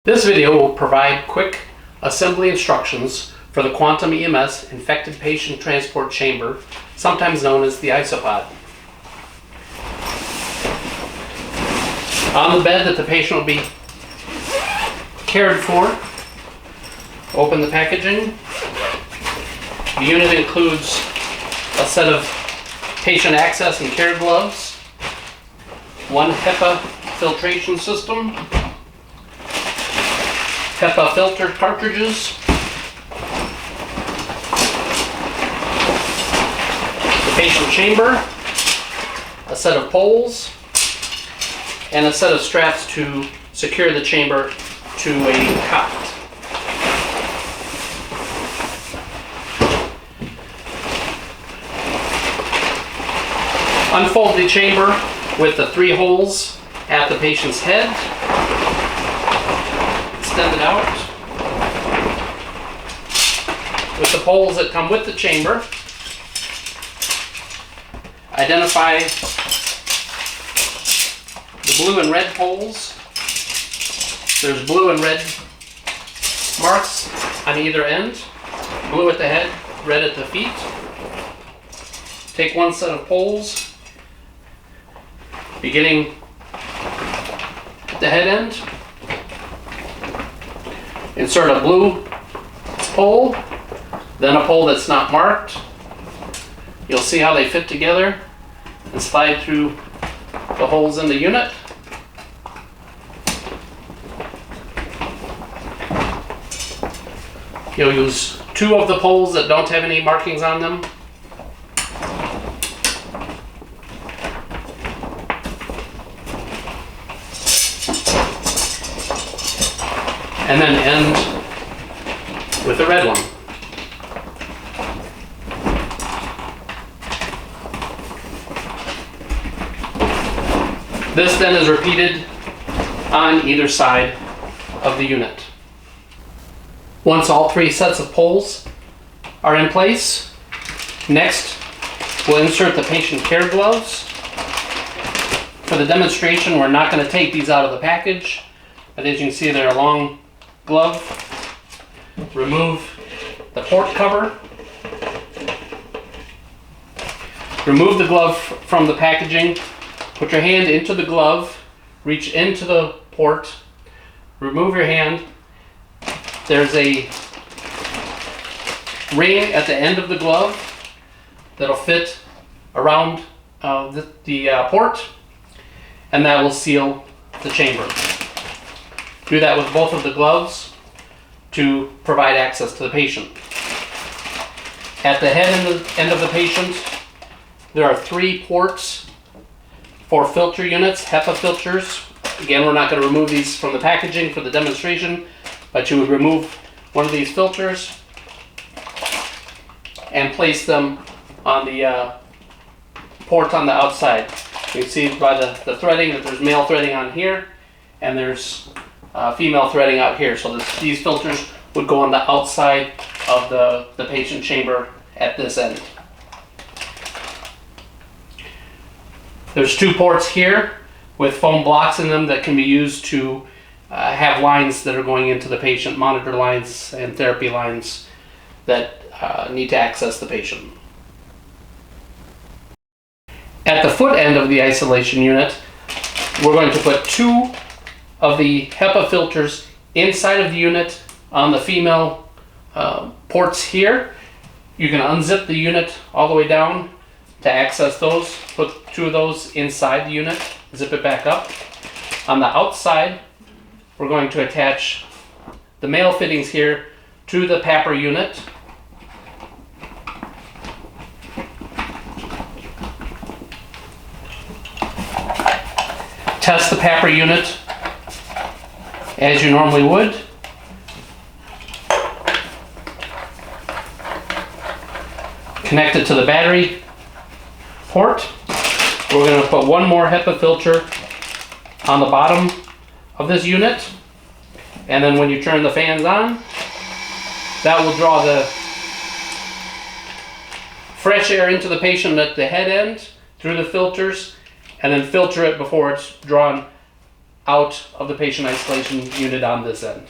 This video will provide quick assembly instructions for the Quantum EMS Infected Patient Transport Chamber, sometimes known as the isopod. On the bed that the patient will be cared for, open the packaging. The unit includes a set of patient access and care gloves, one HEPA filtration system, HEPA filter cartridges, the patient chamber, a set of poles, and a set of straps to secure the chamber to a cot. Unfold the chamber with the 3 holes at the patient's head. Extend it out with the poles that come with the chamber. Identify the blue and red poles. There's blue and red marks on either end. Blue at the head, red at the feet. Take one set of poles, beginning at the head end. Insert a blue pole, then a pole that's not marked. You'll see how they fit together and slide through the holes in the unit. You'll use 2 of the poles that don't have any markings on them. And then end with the red one. This then is repeated on either side of the unit. Once all 3 sets of poles are in place, next we'll insert the patient care gloves. For the demonstration, we're not going to take these out of the package, but as you can see, they're a long glove. Remove the port cover. Remove the glove from the packaging. Put your hand into the glove. Reach into the port. Remove your hand. There's a ring at the end of the glove that'll fit around the port, and that will seal the chamber. Do that with both of the gloves to provide access to the patient. At the head and the end of the patient, there are 3 ports for filter units, HEPA filters. Again, we're not going to remove these from the packaging for the demonstration, but you would remove one of these filters and place them on the port on the outside. You can see by the threading that there's male threading on here, and there's female threading out here. So these filters would go on the outside of the patient chamber at this end. There's 2 ports here with foam blocks in them that can be used to have lines that are going into the patient, monitor lines and therapy lines that need to access the patient. At the foot end of the isolation unit, we're going to put 2 of the HEPA filters inside of the unit on the female ports here. You can unzip the unit all the way down to access those. Put 2 of those inside the unit, zip it back up. On the outside, we're going to attach the male fittings here to the PAPR unit. Test the PAPR unit as you normally would. Connect it to the battery port. We're going to put 1 more HEPA filter on the bottom of this unit, and then when you turn the fans on, that will draw the fresh air into the patient at the head end through the filters, and then filter it before it's drawn out of the patient isolation unit on this end.